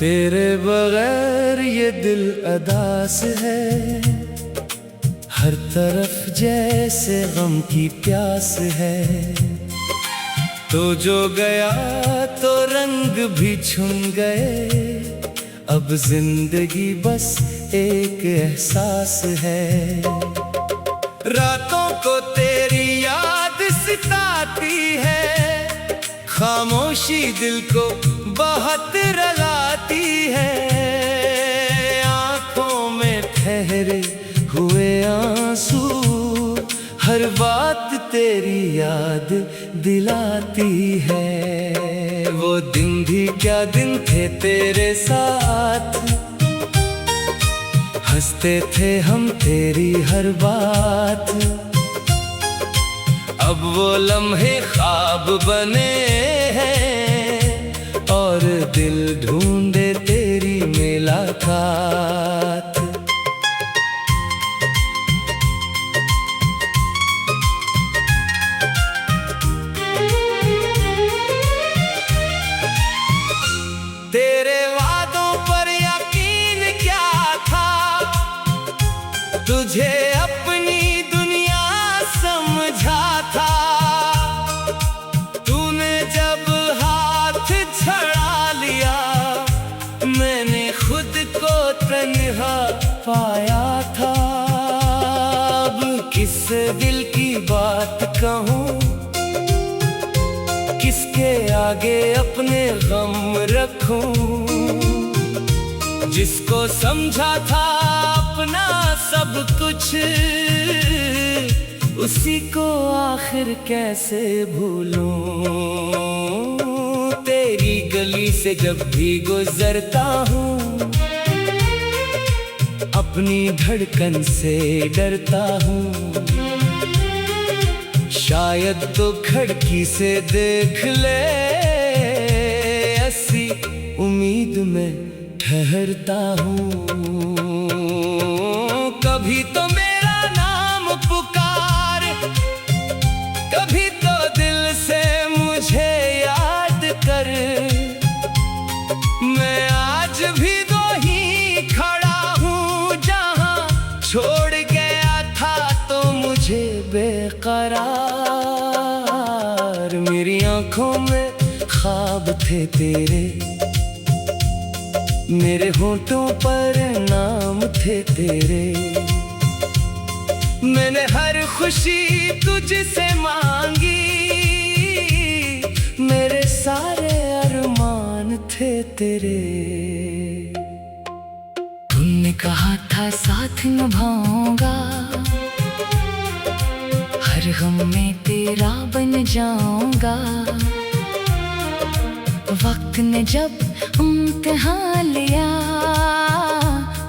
तेरे बगैर ये दिल अदास है, हर तरफ जैसे गम की प्यास है। तो जो गया तो रंग भी छुन गए, अब जिंदगी बस एक एहसास है। रातों को तेरी याद सताती है, खामोशी दिल को बहुत रुलाती है। आंखों में ठहरे हुए आंसू हर बात तेरी याद दिलाती है। वो दिन भी क्या दिन थे तेरे साथ, हंसते थे हम तेरी हर बात। अब वो लम्हे ख्वाब बने हैं और दिल ढूंढे तेरी मुलाकात। तेरे वादों पर यकीन क्या था, तुझे अपनी दुनिया समझा था। तूने जब हाथ छड़ा लिया, मैंने खुद को तन्हा पाया था। अब किस दिल की बात कहूँ, किसके आगे अपने गम रखूं। जिसको समझा था अपना सब कुछ, उसी को आखिर कैसे भूलूं। तेरी गली से जब भी गुजरता हूँ, अपनी धड़कन से डरता हूँ। शायद तो खिड़की से देख ले, ऐसी उम्मीद में ठहरता हूँ। कभी तो मेरा नाम पुकार, कभी तो दिल से मुझे याद कर। मैं आज भी दो ही खड़ा हूँ, जहाँ छोड़ गया था तो मुझे बेकरार। मेरी आंखों में ख्वाब थे तेरे, मेरे होठों पर नाम थे तेरे। मैंने हर खुशी तुझसे मांगी, मेरे सारे अरमान थे तेरे। तुमने कहा था साथ निभाऊंगा, हर गम में तेरा बन जाऊंगा। वक्त ने जब इम्तिहान लिया,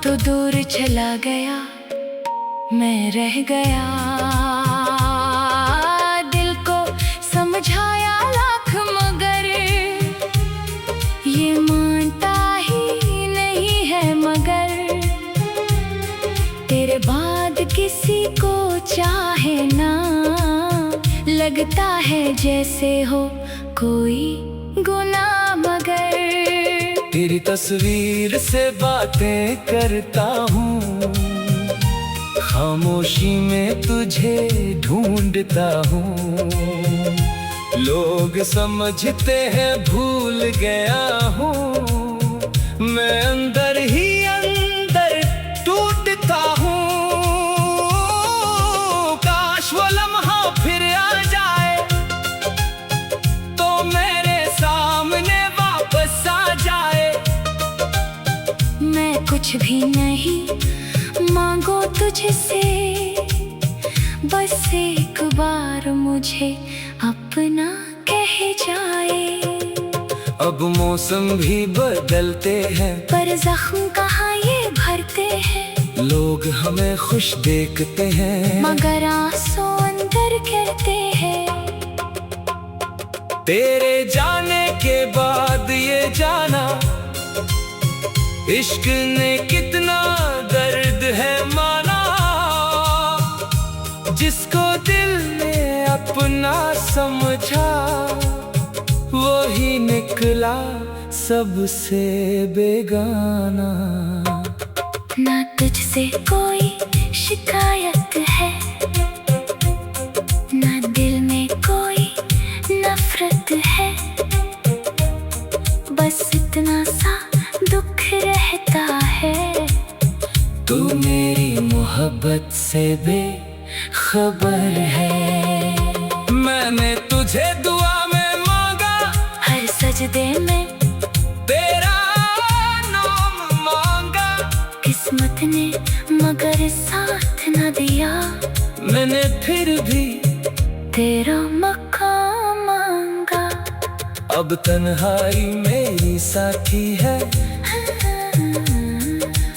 तो दूर चला गया, मैं रह गया। दिल को समझाया लाख मगर ये मानता ही नहीं है। मगर तेरे बाद किसी को चाहे ना, लगता है जैसे हो कोई गुनाह। मगर तेरी तस्वीर से बातें करता हूँ, खामोशी में तुझे ढूंढता हूँ। लोग समझते हैं भूल गया हूँ, मैं अंदर ही अंदर टूटता हूँ। काश वो लम्हा फिर आ जाए, तो मेरे सामने वापस आ जाए। मैं कुछ भी नहीं मांगो तुझसे, बस एक बार मुझे अपना कह जाए। अब मौसम भी बदलते हैं, पर जख्म कहाँ ये भरते हैं। लोग हमें खुश देखते हैं, मगर आंसू अंदर गिरते हैं। तेरे जाने के बाद ये जाना, इश्क ने कितना दर्द है माना। जिसको दिल ने अपना समझा, वो ही निकला सबसे बेगाना। ना तुझसे कोई शिकायत है, ना दिल में कोई नफरत है, बस इतना सा दुख रहता है। तू मेरी मोहब्बत से बेखबर है। मैंने तुझे दुआ में मांगा, हर सजदे में तेरा नाम मांगा। किस्मत ने मगर साथ न दिया, मैंने फिर भी तेरा मकाम मांगा। अब तन्हाई मेरी साथी है,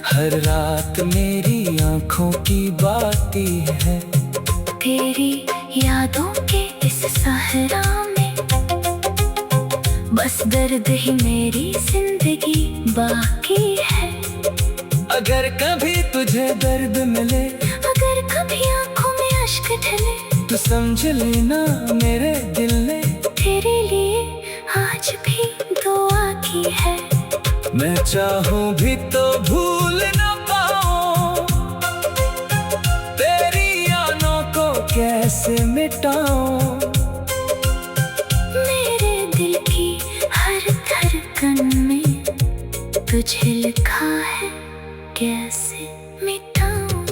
हर रात मेरी आंखों की बाती है। तेरी यादों के इस सहरा में बस दर्द ही मेरी जिंदगी बाकी है। अगर कभी तुझे दर्द मिले, अगर कभी आंखों में अश्क ढले, तो समझ लेना मेरे दिल ने तेरे लिए आज भी दुआ की है। मैं चाहूं भी तो भूल ना पाऊं, तेरी यादों को कैसे मिटाऊं। मेरे दिल की हर धड़कन में तुझे लिखा है, कैसे मिटाऊं।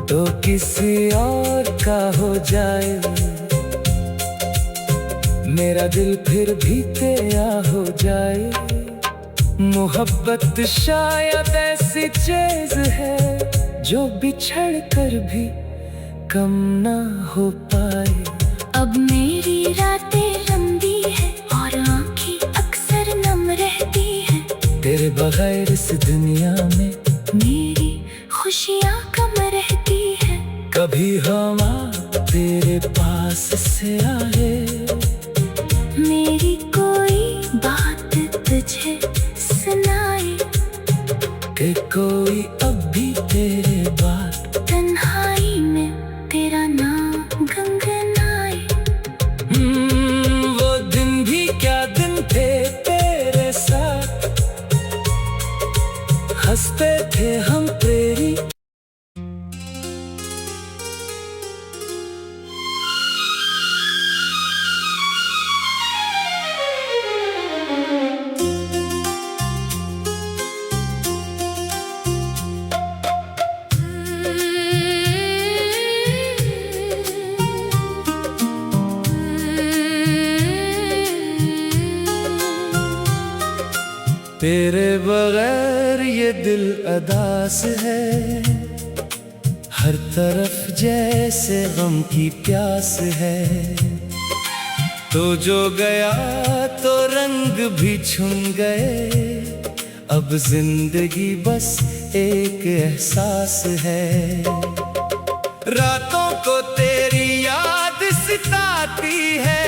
तो किसी और का हो जाए मेरा दिल, फिर भी तेरा हो जाए। मोहब्बत शायद ऐसी चीज है जो बिछड़ कर भी कम ना हो पाए। अब मेरी रातें लंबी है और आँखें अक्सर नम रहती है। तेरे बगैर इस दुनिया में मेरी खुशियाँ कम रहती है। कभी हवा तेरे पास से आए, मेरी कोई बात तुझे सुनाए, कि कोई अब भी तेरे बाद तन्हाई में तेरा नाम गुनगुनाए। वो दिन भी क्या दिन थे तेरे साथ, हंसते थे हम तेरी। तेरे बगैर ये दिल अदास है, हर तरफ जैसे गम की प्यास है। तो जो गया तो रंग भी छुन गए, अब जिंदगी बस एक एहसास है। रातों को तेरी याद सताती है,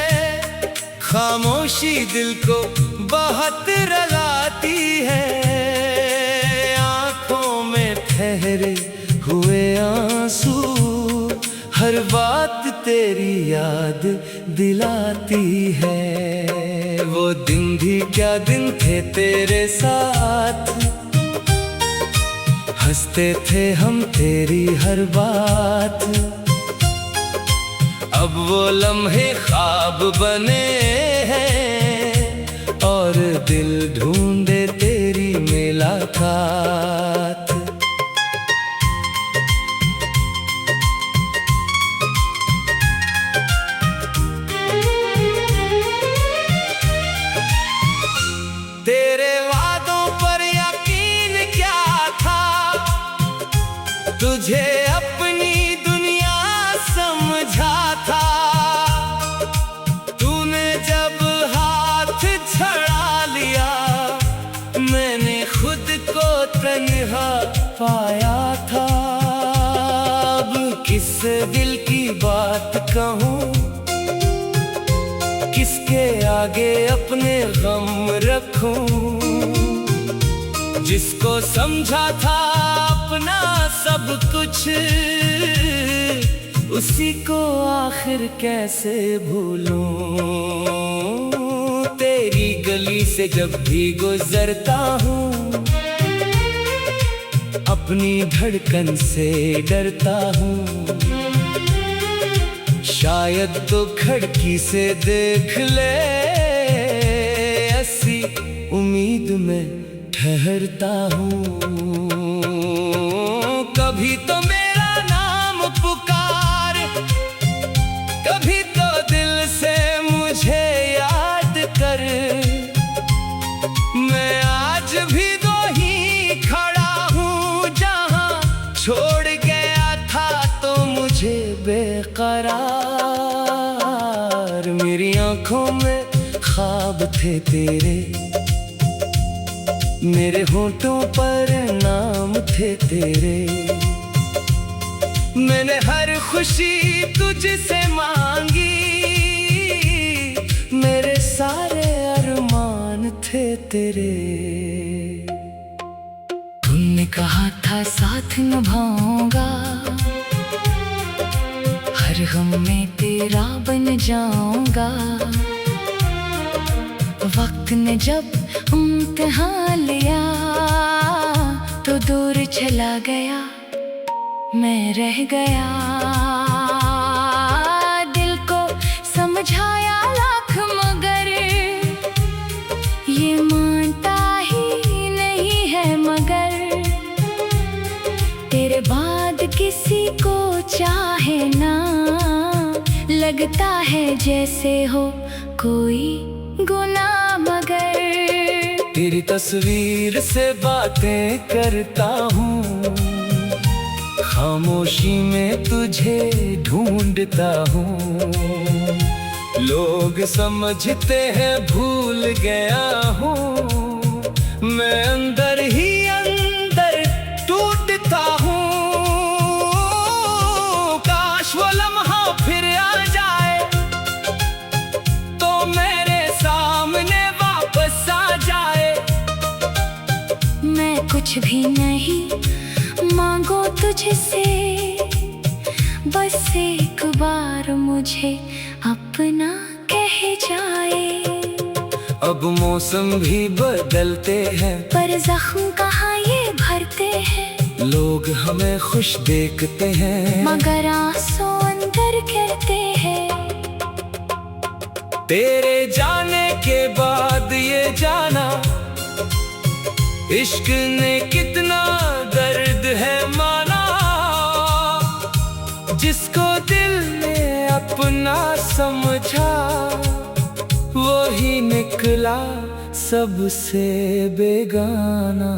खामोशी दिल को बहुत रुलाती है। आँखों में ठहरे हुए आंसू हर बात तेरी याद दिलाती है। वो दिन भी क्या दिन थे तेरे साथ, हंसते थे हम तेरी हर बात। अब वो लम्हे ख्वाब बने हैं और दिल ढूंढे तेरी मुलाकात। तेरे वादों पर यकीन क्या था, तुझे अपनी दुनिया समझा था। तूने जब हाथ छड़ा लिया, मैंने खुद को तन्हा पाया था। अब किस दिल की बात कहूँ, किसके आगे अपने गम रखूं। जिसको समझा था अपना सब कुछ, उसी को आखिर कैसे भूलूं। तेरी गली से जब भी गुजरता हूँ, अपनी धड़कन से डरता हूँ। शायद तो खिड़की से देख ले, ऐसी उम्मीद में ठहरता हूँ। कभी तो मेरा नाम पुकार, कभी तो दिल से मुझे याद कर। मैं आज भी दो ही खड़ा हूँ, जहाँ छोड़ गया था तो मुझे बेकरार। मेरी आंखों में ख्वाब थे तेरे, मेरे होठों पर नाम थे तेरे। मैंने हर खुशी तुझसे मांगी, मेरे सारे अरमान थे तेरे। तुमने कहा था साथ निभाऊंगा, हर गम में तेरा बन जाऊंगा। वक्त ने जब इम्तिहान लिया तो दूर चला गया, मैं रह गया। दिल को समझाया लाख मगर ये मानता ही नहीं है। मगर तेरे बाद किसी को चाहे ना, लगता है जैसे हो कोई गुनाह। मगर तेरी तस्वीर से बातें करता हूँ, खामोशी में तुझे ढूंढता हूँ। लोग समझते हैं भूल गया हूँ, मैं अंदर ही अंदर टूटता हूँ। काश वो लम्हा फिर आ जाए तो मेरे सामने वापस आ जाए। मैं कुछ भी नहीं मांगो तुझसे, बस एक बार मुझे अपना कह जाए। अब मौसम भी बदलते हैं, पर जख्म कहाँ ये भरते हैं। लोग हमें खुश देखते हैं, मगर आंसू अंदर गिरते हैं। तेरे जाने के बाद ये जाना, इश्क ने कितना दर्द है माना। जिसको दिल ने अपना समझा, वही निकला सबसे बेगाना।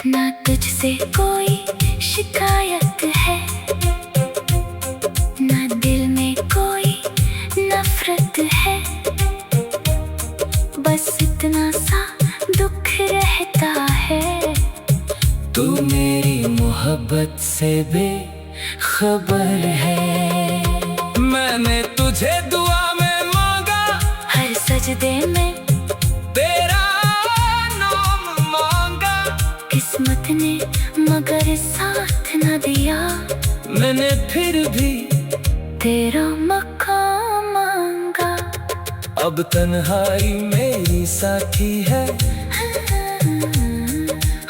ना तुझसे कोई शिकायत है, ना दिल में कोई नफरत है। बस इतना सा दुख रहता है, तू मेरी मोहब्बत से बेखबर है। मैंने तुझे दुआ में मांगा, हर सजदे में तेरा नाम मांगा। किस्मत ने मगर साथ न दिया, मैंने फिर भी तेरा मकाम मांगा। अब तन्हाई मेरी साथी है,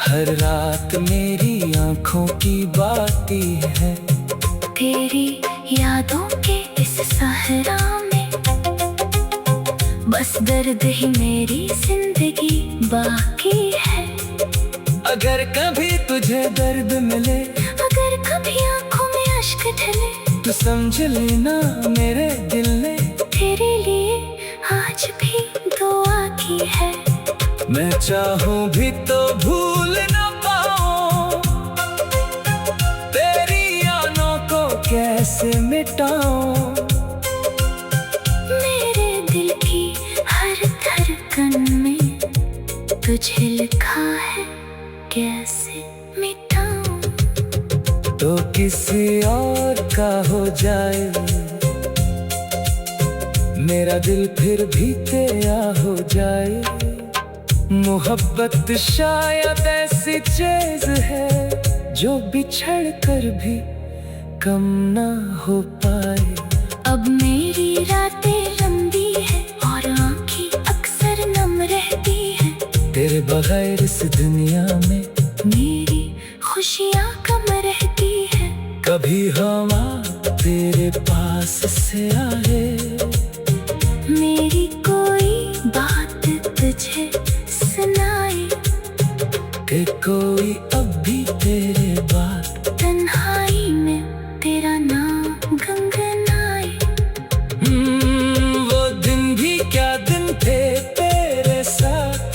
हर रात मेरी आंखों की बाती है। तेरी यादों के इस सहरा में बस दर्द ही मेरी जिंदगी बाकी है। अगर कभी तुझे दर्द मिले, अगर कभी आंखों में अश्क ढले, तो समझ लेना मेरे दिल ने तेरे लिए आज भी दुआ की है। मैं चाहूं भी तो भूल ना पाऊं, तेरी यादों को कैसे मिटाऊं। मेरे दिल की हर धड़कन में तुझे लिखा है, कैसे मिटाऊं। तो किसी और का हो जाए, मेरा दिल फिर भी तेरा हो जाए। मोहब्बत शायद ऐसी चीज है, जो बिछड़ कर भी कम ना हो पाए। अब मेरी रातें लंबी है और आँखें अक्सर तेरे बगैर इस दुनिया में मेरी खुशियाँ कम रहती है। कभी हवा तेरे पास से आए, मेरी कोई बात तुझे सुनाए, कि कोई अब भी तेरे बाद तन्हाई में तेरा नाम गुनगुनाए। वो दिन भी क्या दिन थे तेरे साथ,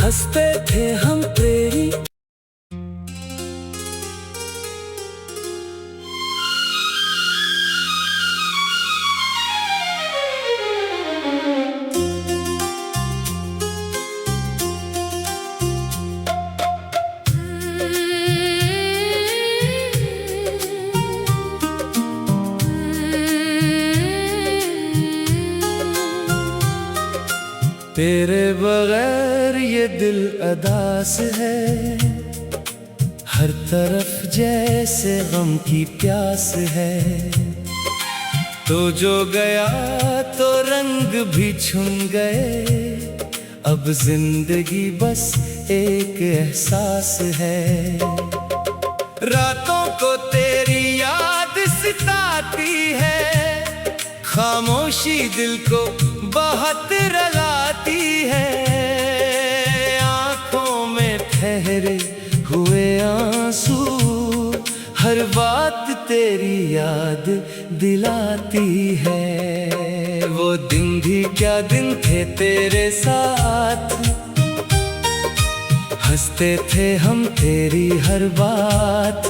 हंसते थे हम तेरी। तेरे बगैर ये दिल अदास है, हर तरफ जैसे गम की प्यास है। तो जो गया तो रंग भी छुन गए, अब जिंदगी बस एक एहसास है। रातों को तेरी याद सताती है, खामोशी दिल को बहुत रुलाती है। आँखों में ठहरे हुए आंसू, हर बात तेरी याद दिलाती है। वो दिन भी क्या दिन थे तेरे साथ, हंसते थे हम तेरी हर बात।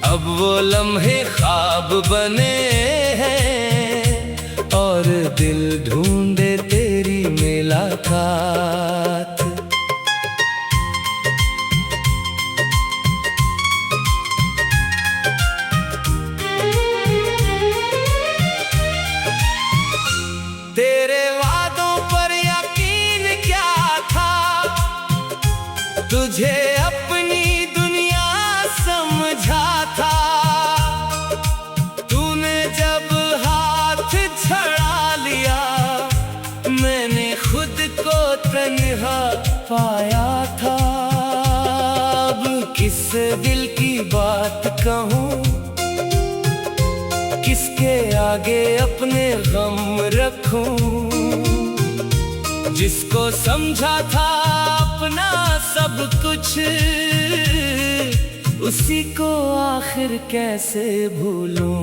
अब वो लम्हे ख्वाब बने हैं, और दिल ढूंढे तेरी मुलाकात। तेरे वादों पर यकीन क्या था, तुझे अपनी दुनिया समझा था। तूने जब हाथ छड़ा लिया, मैंने खुद को तन्हा पाया था। अब किस दिल की बात कहूँ, किसके आगे अपने गम रखूं। जिसको समझा था अपना सब कुछ, उसी को आखिर कैसे भूलूं।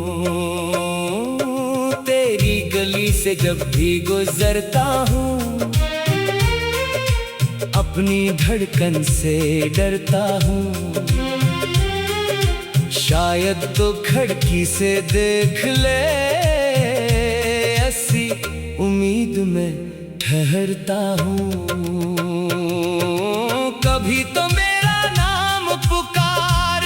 तेरी गली से जब भी गुजरता हूँ, अपनी धड़कन से डरता हूँ। शायद तो खिड़की से देख ले, ऐसी उम्मीद में ठहरता हूँ। कभी तो मेरा नाम पुकार,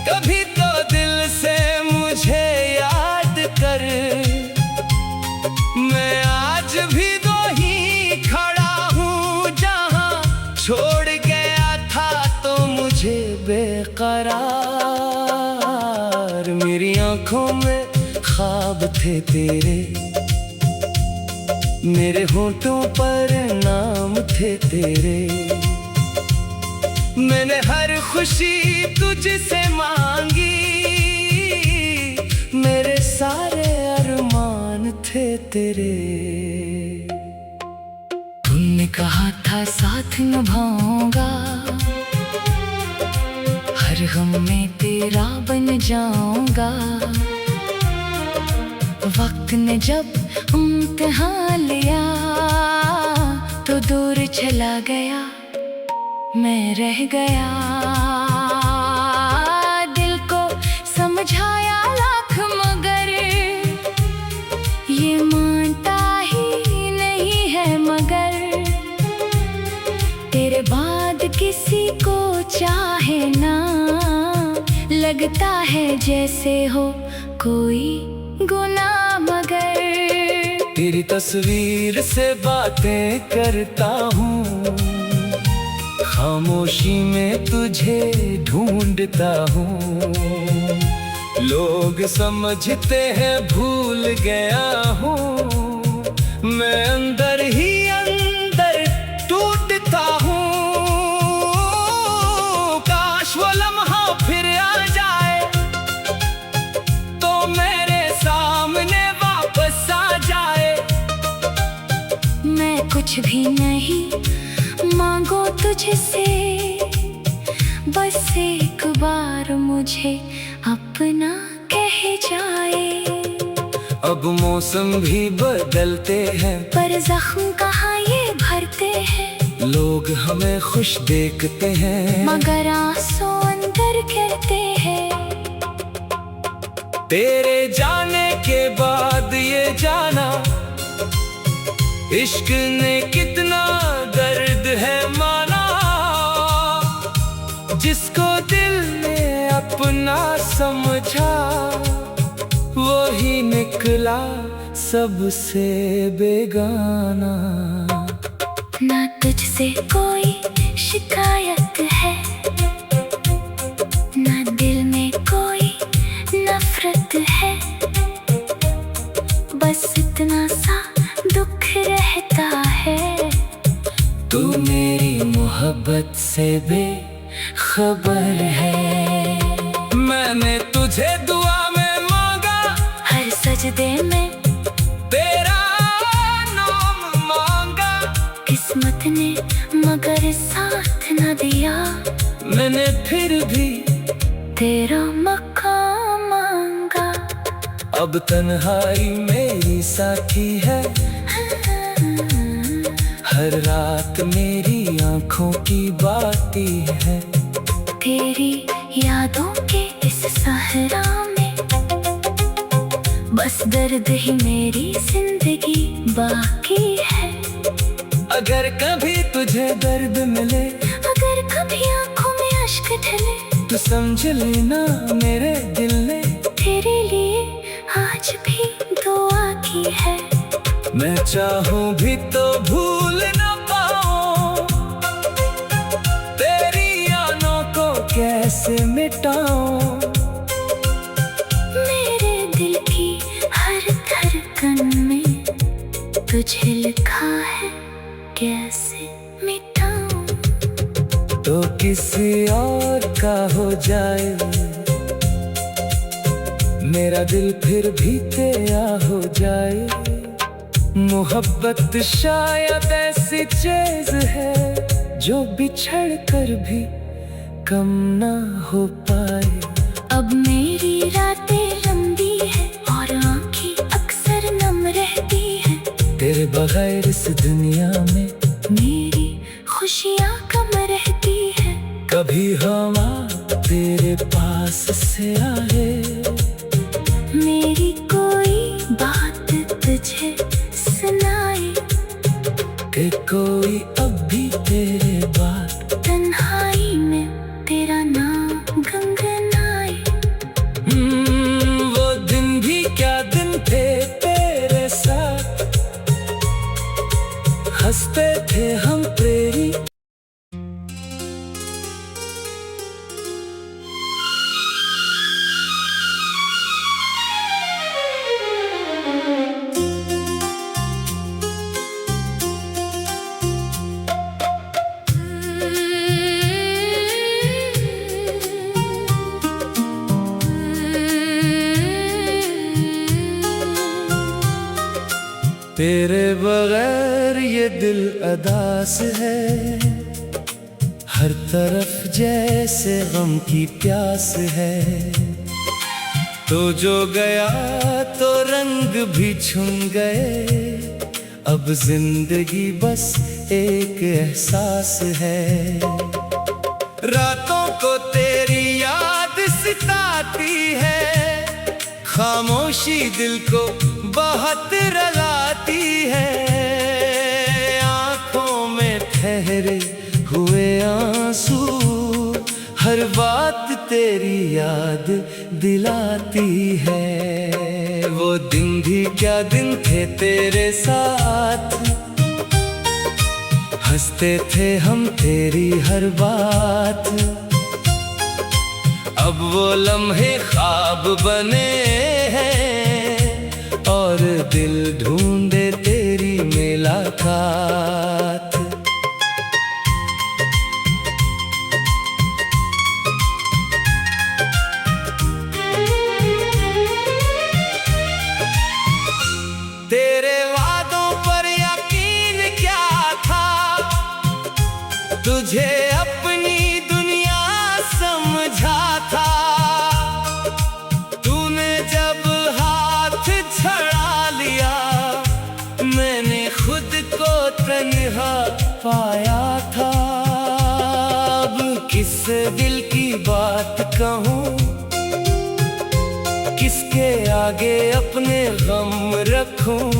कभी तो दिल से मुझे याद कर। मैं आज भी दो ही खड़ा हूँ, जहाँ छोड़ गया था तो मुझे बेकरार। मेरी आंखों में ख्वाब थे तेरे, मेरे होंठों पर नाम थे तेरे। मैंने हर खुशी तुझसे मांगी, मेरे सारे अरमान थे तेरे। तुमने कहा था साथ निभाऊंगा, हर गम में तेरा बन जाऊंगा। वक्त ने जब इम्तिहान लिया, तो दूर चला गया, मैं रह गया। दिल को समझाया लाख मगर, ये मानता ही नहीं है मगर। तेरे बाद किसी को चाहे ना, लगता है जैसे हो कोई गुनाह मगर। तेरी तस्वीर से बातें करता हूँ, खामोशी में तुझे ढूंढता हूँ। लोग समझते हैं भूल गया हूँ, मैं अंदर ही अंदर टूटता हूँ। काश वो लम्हा फिर आ जाए तो मेरे सामने वापस आ जाए। मैं कुछ भी नहीं मांगो तुझसे, बस एक बार मुझे अपना कह जाए। अब मौसम भी बदलते हैं पर जख्म कहाँ ये भरते हैं। लोग हमें खुश देखते हैं मगर आंसू अंदर गिरते हैं। तेरे जाने के बाद ये जाना इश्क ने कितना दर्द है माना। जिसको दिल ने अपना समझा वो ही निकला सबसे बेगाना। ना तुझसे कोई शिकायत है, ना दिल में कोई नफरत है। बस इतना सा दुख रहता है, तू मेरी मोहब्बत से बेखबर है। मैंने तुझे दुआ में मांगा, हर सजदे में तेरा नाम मांगा। किस्मत ने मगर साथ न दिया, मैंने फिर भी तेरा मकाम मांगा। अब तन्हाई मेरी साथी है, हर रात मेरी आंखों की बाती है। तेरी यादों के इस सहरा में बस दर्द ही मेरी जिंदगी बाकी है। अगर कभी तुझे दर्द मिले, अगर कभी आंखों में अश्क ढले, तो समझ लेना मेरे दिल ने तेरे लिए आज भी दुआ की है। मैं चाहूं भी तो भूल ना पाऊं, तेरी यादों को कैसे मिटाऊं। मेरे दिल की हर धड़कन में तुझे लिखा है, कैसे मिटाऊं। तो किसी और का हो जाए मेरा दिल फिर भी तेरा हो जाए। मोहब्बत शायद ऐसी चीज है जो बिछड़ कर भी कम ना हो पाए। अब मेरी रातें लंबी है और आंखें अक्सर नम रहती है। तेरे बगैर इस दुनिया में मेरी खुशियाँ कम रहती है। कभी हवा तेरे पास से आए, मेरी कोई बात तुझे सुनाए, कि कोई अब भी तेरे बाद तन्हाई में तेरा नाम गुनगुनाए। वो दिन भी क्या दिन थे तेरे साथ, हंसते थे हम तेरी। तेरे बगैर ये दिल अदास है, हर तरफ जैसे गम की प्यास है। तो जो गया तो रंग भी छुन गए, अब जिंदगी बस एक एहसास है। रातों को तेरी याद सताती है, खामोशी दिल को बहुत रुलाती है। आंखों में ठहरे हुए आंसू हर बात तेरी याद दिलाती है। वो दिन भी क्या दिन थे तेरे साथ, हंसते थे हम तेरी हर बात। अब वो लम्हे ख्वाब बने हैं और दिल ढूंढे तेरी मुलाकात। तेरे वादों पर यकीन क्या था, तुझे अपनी दुनिया समझा था। तूने जब हाथ छड़ा लिया, मैंने खुद को तन्हा पाया था। अब किस दिल की बात कहूँ, किसके आगे अपने गम रखूं।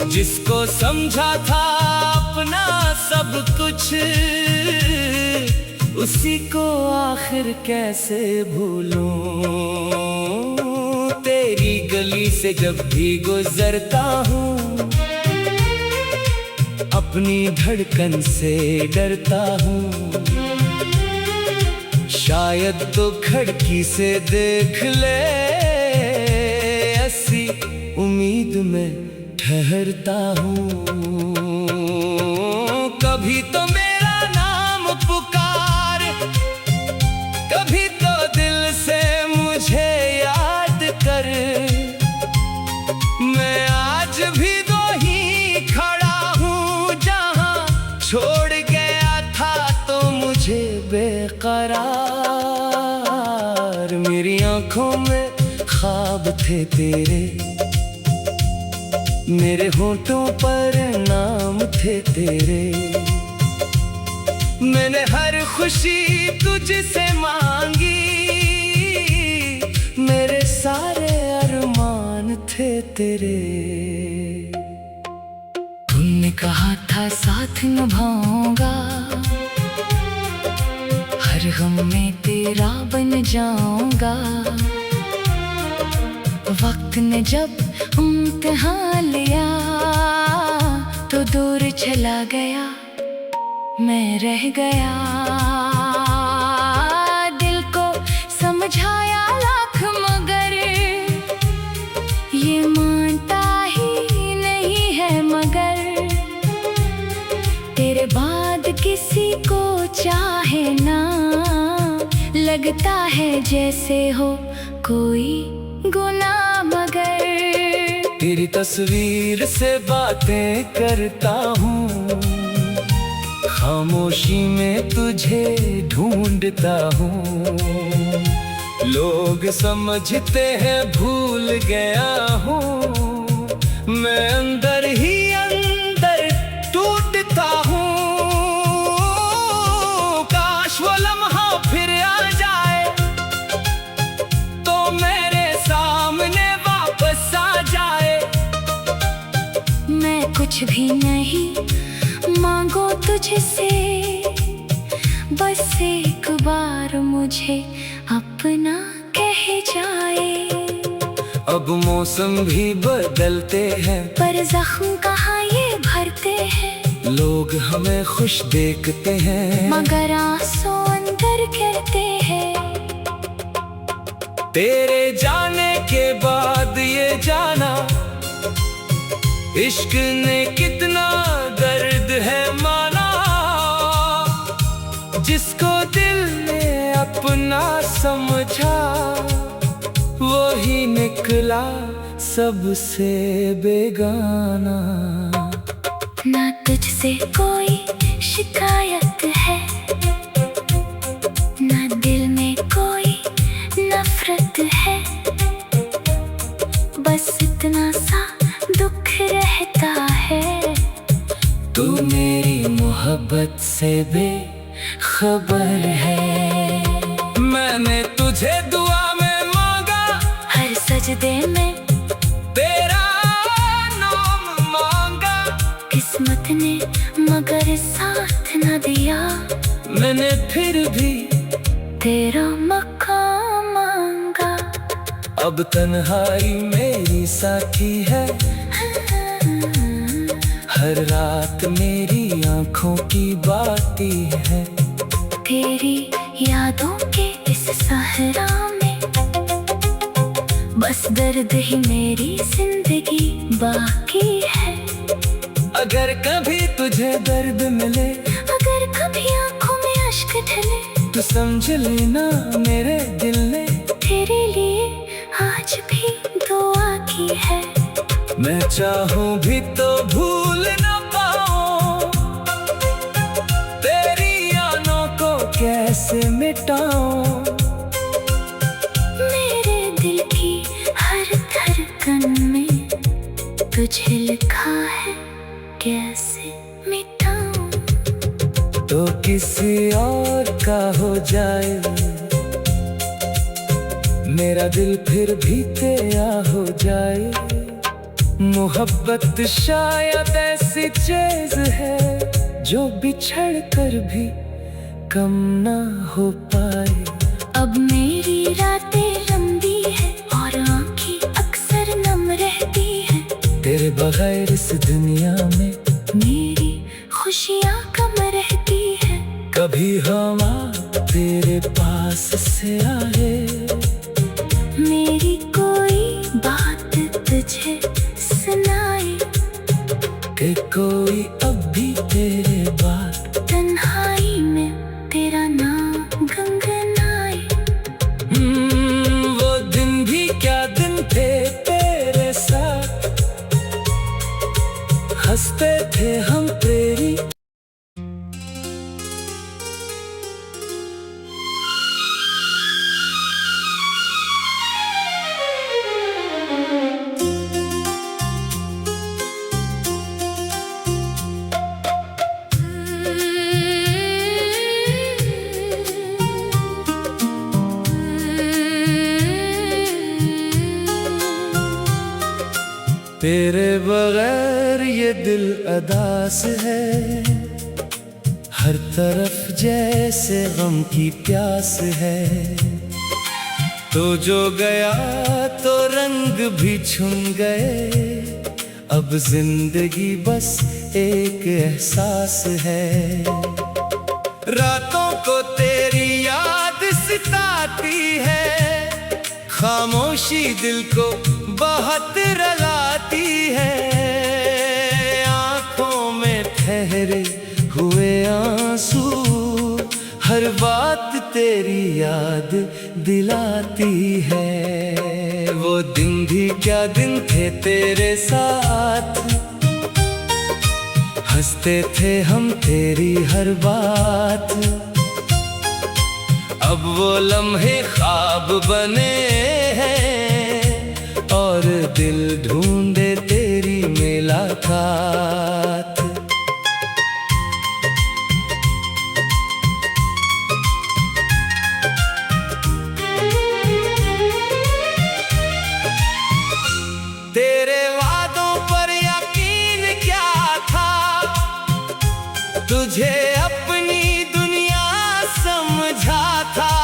जिसको समझा था अपना सब कुछ, उसी को आखिर कैसे भूलूं। तेरी गली से जब भी गुजरता हूँ, अपनी धड़कन से डरता हूँ। शायद तो खिड़की से देख ले, ऐसी उम्मीद में ठहरता हूँ। कभी तो मेरा नाम पुकार, कभी तो दिल से मुझे याद कर। मैं आज भी दो ही खड़ा हूँ, जहाँ छोड़ गया था तो मुझे बेकरार। मेरी आंखों में ख्वाब थे तेरे, मेरे होठों पर नाम थे तेरे। मैंने हर खुशी तुझसे मांगी, मेरे सारे अरमान थे तेरे। तुमने कहा था साथ निभाऊंगा, हर गम में तेरा बन जाऊंगा। वक्त ने जब इम्तिहान लिया, तो दूर चला गया, मैं रह गया। दिल को समझाया लाख मगर ये मानता ही नहीं है। मगर तेरे बाद किसी को चाहे ना, लगता है जैसे हो कोई गुनाह। मगर तेरी तस्वीर से बातें करता हूँ, खामोशी में तुझे ढूंढता हूँ। लोग समझते हैं भूल गया हूँ, मैं अंदर ही अंदर टूटता हूँ। काश वो लम्हा फिर आ जाए, तो मेरे सामने वापस आ जाए। मैं कुछ भी नहीं मांगो तुझसे, बस एक बार मुझे अपना कह जाए। अब मौसम भी बदलते हैं, पर जख्म कहाँ ये भरते हैं। लोग हमें खुश देखते हैं, मगर आंसू अंदर गिरते हैं। तेरे जाने के बाद ये जाना, इश्क ने कितना दर्द है माना। जिसको दिल ने अपना समझा, वही निकला सबसे बेगाना। ना तुझसे कोई शिकायत है, ना दिल में कोई नफरत है। बस इतना सा दुख रहता है, तू मेरी मोहब्बत से बेखबर है। मैंने तुझे दुआ में मांगा, हर सजदे में तेरा नाम मांगा। किस्मत ने मगर साथ न दिया, मैंने फिर भी तेरा मकाम मांगा। अब तन्हाई मेरी साथी है, हर रात मेरी आंखों की बाती है। तेरी यादों के इस सहरा में बस दर्द ही मेरी जिंदगी बाकी है। अगर कभी तुझे दर्द मिले, अगर कभी आंखों में अश्क ढले, तो समझ लेना मेरे दिल ने तेरे लिए आज भी दुआ की है। मैं चाहूं भी तो भूल ना पाऊं, तेरी यादों को कैसे मिटाऊं। मेरे दिल की हर धड़कन में तुझे लिखा है, कैसे मिटाऊं। तो किसी और का हो जाए मेरा दिल, फिर भी तेरा हो जाए। मोहब्बत शायद ऐसी चीज है जो बिछड़ कर भी कम ना हो पाए। अब मेरी रातें लंबी है और आँखें अक्सर नम रहती है, तेरे बगैर इस दुनिया में मेरी खुशियाँ कम रहती है। कभी हवा तेरे पास से आए, मेरी कोई बात तुझे सुनाए, कि कोई अब भी तेरे बाद तन्हाई में तेरा नाम गुनगुनाए। वो दिन भी क्या दिन थे तेरे साथ, हंसते थे हम तेरी। तेरे बगैर ये दिल अदास है, हर तरफ जैसे गम की प्यास है। तो जो गया तो रंग भी छुन गए, अब जिंदगी बस एक एहसास है। रातों को तेरी याद सताती है, खामोशी दिल को बहुत रुलाती है। आँखों में ठहरे हुए आंसू हर बात तेरी याद दिलाती है। वो दिन भी क्या दिन थे तेरे साथ, हंसते थे हम तेरी हर बात। अब वो लम्हे ख्वाब बने हैं और दिल ढूंढे तेरी मुलाकात। तेरे वादों पर यकीन क्या था, तुझे अपनी दुनिया समझा था।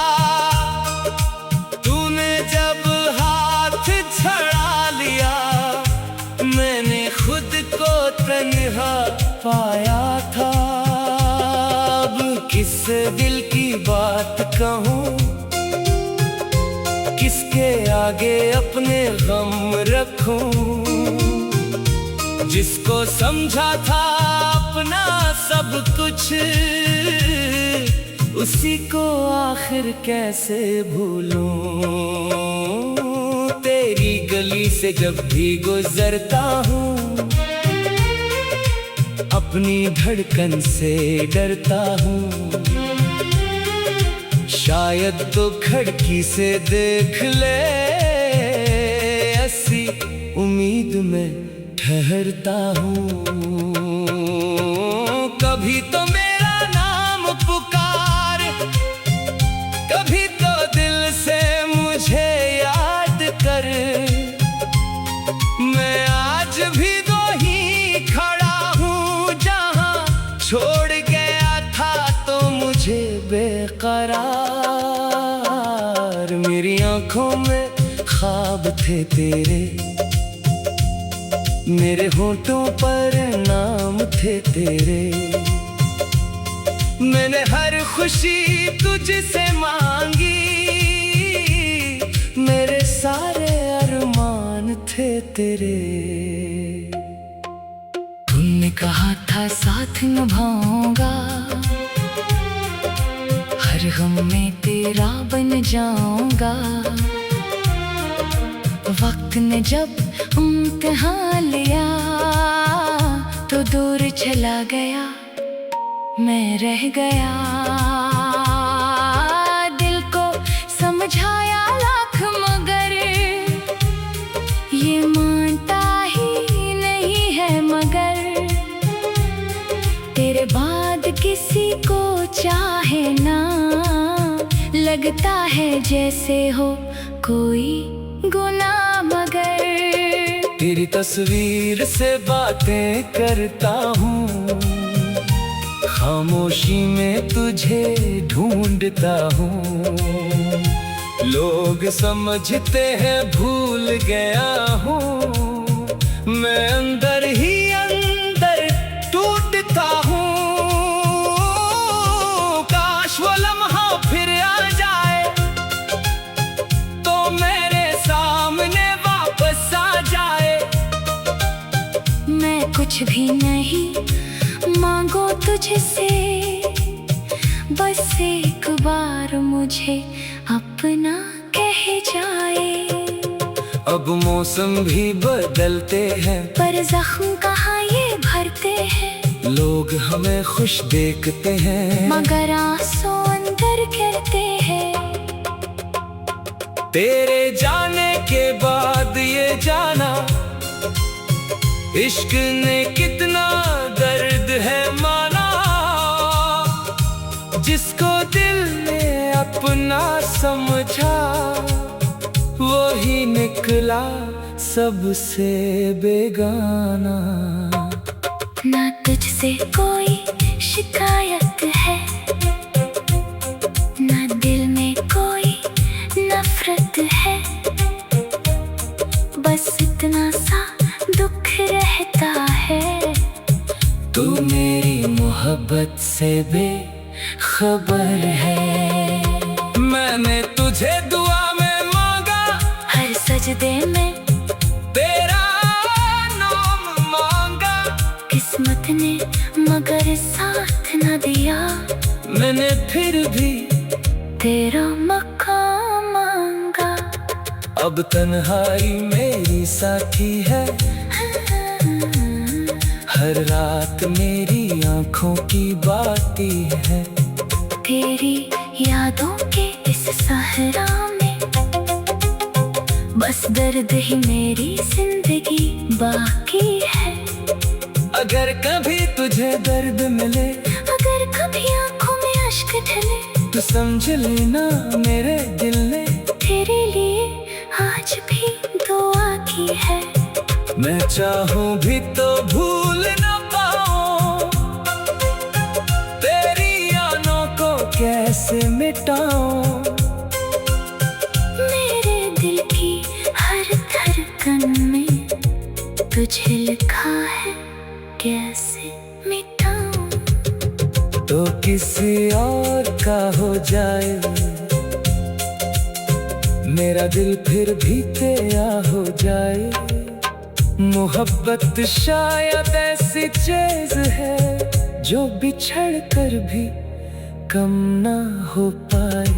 तूने जब हाथ छड़ा लिया, मैंने खुद को तन्हा पाया था। अब किस दिल की बात कहूँ, किसके आगे अपने गम रखूं। जिसको समझा था अपना सब कुछ, उसी को आखिर कैसे भूलूं। तेरी गली से जब भी गुजरता हूँ, अपनी धड़कन से डरता हूँ। शायद तो खिड़की से देख ले, ऐसी उम्मीद में ठहरता हूँ। कभी तो मेरा नाम पुकार, कभी तो दिल से मुझे याद कर। मैं आज भी दो ही खड़ा हूँ, जहाँ छोड़ गया था तो मुझे बेकरार। मेरी आंखों में ख्वाब थे तेरे, मेरे होठों पर नाम थे तेरे। मैंने हर खुशी तुझसे मांगी, मेरे सारे अरमान थे तेरे। तूने कहा था साथ निभाऊंगा, हर गम में तेरा बन जाऊंगा। वक्त ने जब इम्तिहान लिया तो दूर चला गया, मैं रह गया। दिल को समझाया लाख मगर ये मानता ही नहीं है। मगर तेरे बाद किसी को चाहे ना, लगता है जैसे हो कोई गुनाह। मगर तेरी तस्वीर से बातें करता हूँ, खामोशी में तुझे ढूंढता हूँ। लोग समझते हैं भूल गया हूँ, मैं अंदर ही अंदर टूटता हूँ। काश वो लम्हा फिर आ जाए तो मेरे सामने वापस आ जाए। मैं कुछ भी नहीं मांगो तुझसे, बस एक बार मुझे अपना कह जाए। अब मौसम भी बदलते हैं पर जख्म कहाँ ये भरते हैं। लोग हमें खुश देखते हैं मगर आंसू अंदर गिरते हैं। तेरे जाने के बाद ये जाना, इश्क ने कितना दर्द है माना। जिसको दिल ने अपना समझा, वही निकला सबसे बेगाना। ना तुझसे कोई शिकायत है, ना दिल में कोई नफरत है। बस इतना सा दुख रहता है, तू मेरी मोहब्बत से बेखबर है। मैंने तुझे दुआ में मांगा, हर सजदे में तेरा नाम मांगा। किस्मत ने मगर साथ न दिया, मैंने फिर भी तेरा मकाम मांगा। अब तन्हाई मेरी साथी है, हर रात मेरी आंखों की बाती है। तेरी यादों के इस सहरा में बस दर्द ही मेरी जिंदगी बाकी है। अगर कभी तुझे दर्द मिले, अगर कभी आंखों में अश्क ढले, तो समझ लेना मेरे दिल ने तेरे लिए आज भी दुआ की है। मैं चाहूं भी तो भूल ना पाऊं, तेरी यादों को कैसे मिटाऊं। मेरे दिल की हर धड़कन में तुझे लिखा है, कैसे मिटाऊं। तो किसी और का हो जाए, मेरा दिल फिर भी तेरा हो जाए। मोहब्बत शायद ऐसी चीज है जो बिछड़ कर भी कम ना हो पाए।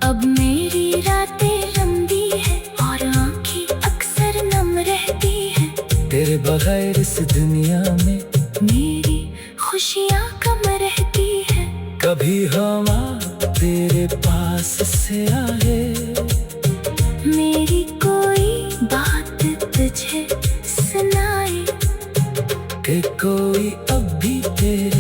अब मेरी रातें लंबी है और आंखें अक्सर नम रहती है। तेरे बगैर इस दुनिया में मेरी खुशियाँ कम रहती है। कभी हवा तेरे पास से आए, मेरी कोई बात तुझे सुनाए, कि कोई अब भी तेरे